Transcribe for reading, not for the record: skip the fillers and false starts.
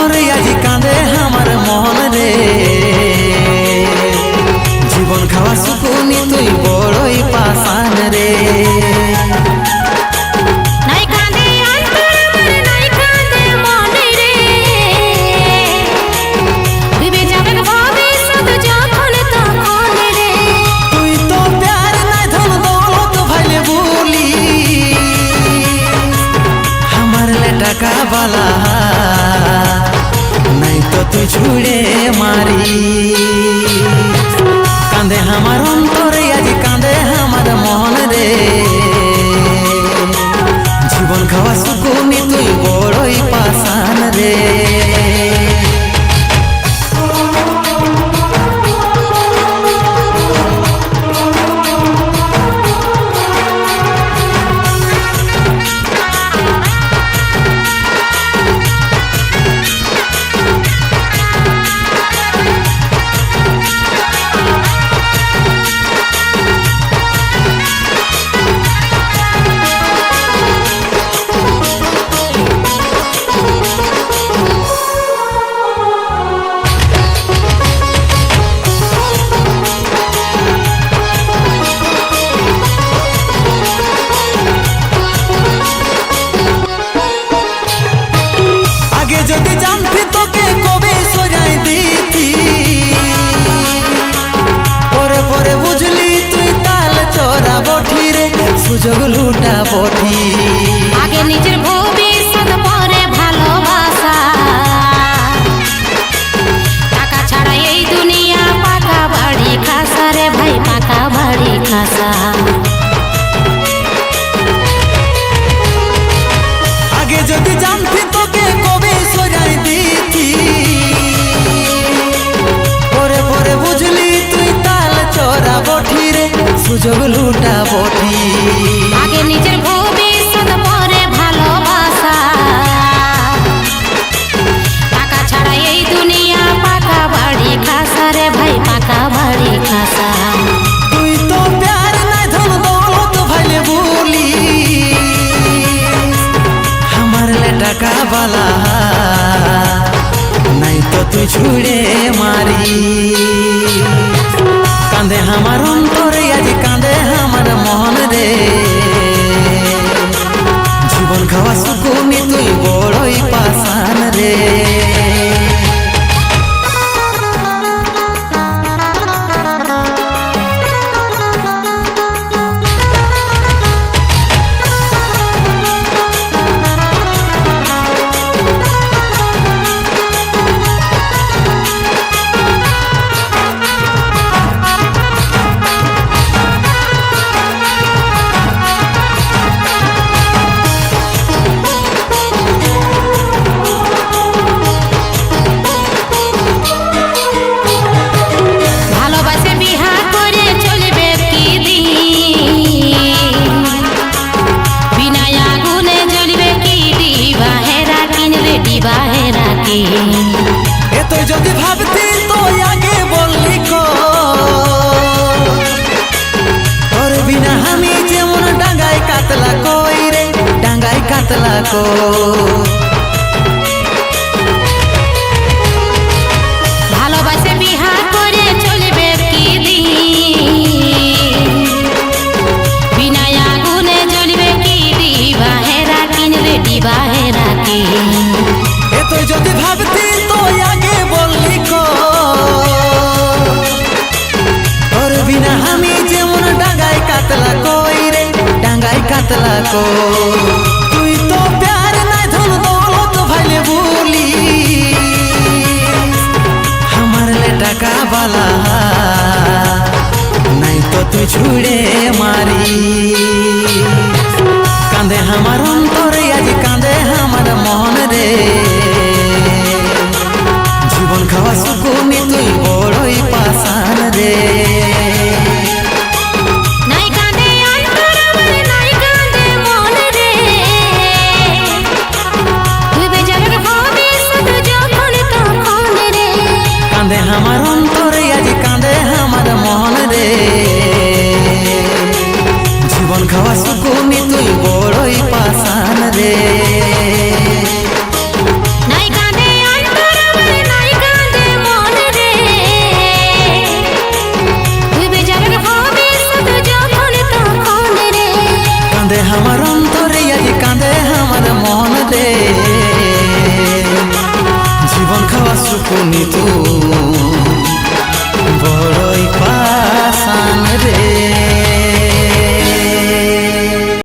অন্তরে আজি কাঁদে আমার মন রে। জীবন খাওয়া সুকুনি তুই বড়ই পাষাণ রে। টাকা বালা নাই তো তুই ছুড়ে মারি। কাঁদে আমার অন্তরে আজ কাঁদে আমার মন রে। জীবন খাওয়া সুকুনি তুই বড়ই পাষাণ রে। যদি জানতি তোকে কবে সজাই দিতি, পরে পরে বুঝলি তুই তাল চোরা বঠি রে, সুযোগ লুটা বঠি। আগে নিজের ভবিষ্যৎ পরে ভালোবাসা, টাকা ছাড়া এই দুনিয়া পাকা বাড়ি খাসা রে ভাই, পাকা বাড়ি খাসা। আগে যদি জানতি তোকে কবে সজাই দিতি, পরে পরে বুঝলি তুই তাল চোরা বঠি রে, সুযোগ লুটা বঠি। আগে নিজের ভবিষ্যৎ পরে ভালোবাসা, টাকা ছাড়া এই দুনিয়া পাকা বাড়ি খাসা রে ভাই, পাকা বাড়ি খাসা। তুই তো প্যার নাই ধন দৌলত ভাইলে বলি, টাকা বালা নাই তো তুই ছুড়ে মারি। কাঁদে আমার অন্তরে আজ কাঁদে আমার মন রে। জীবন খাওয়া সুকুনি তুই বড়ই পাষাণ রে। তুই যদি ভাবতি তো আগে বললি তোর বিনা আমি যেমন ডাঙ্গায় কাতলা কই রে, ডাঙ্গায় কাতলা কো। ভালোবাসে বিহা করে চলবে কি দিন, বিনা আগুনে জ্বলবে কি ডিবাহেরা কিন রে, ডিবাহেরা কিন। তুই যদি ভাবতি তো আগে বললি তোর বিনা আমি যেমন ডাঙ্গায় কাতলা কই রে, ডাঙ্গায় কাতলা কো। তুই তো প্যার নাই ধন দৌলত ভাইলে বলি, আমার টাকা বালা নাই তো তুই ছুড়ে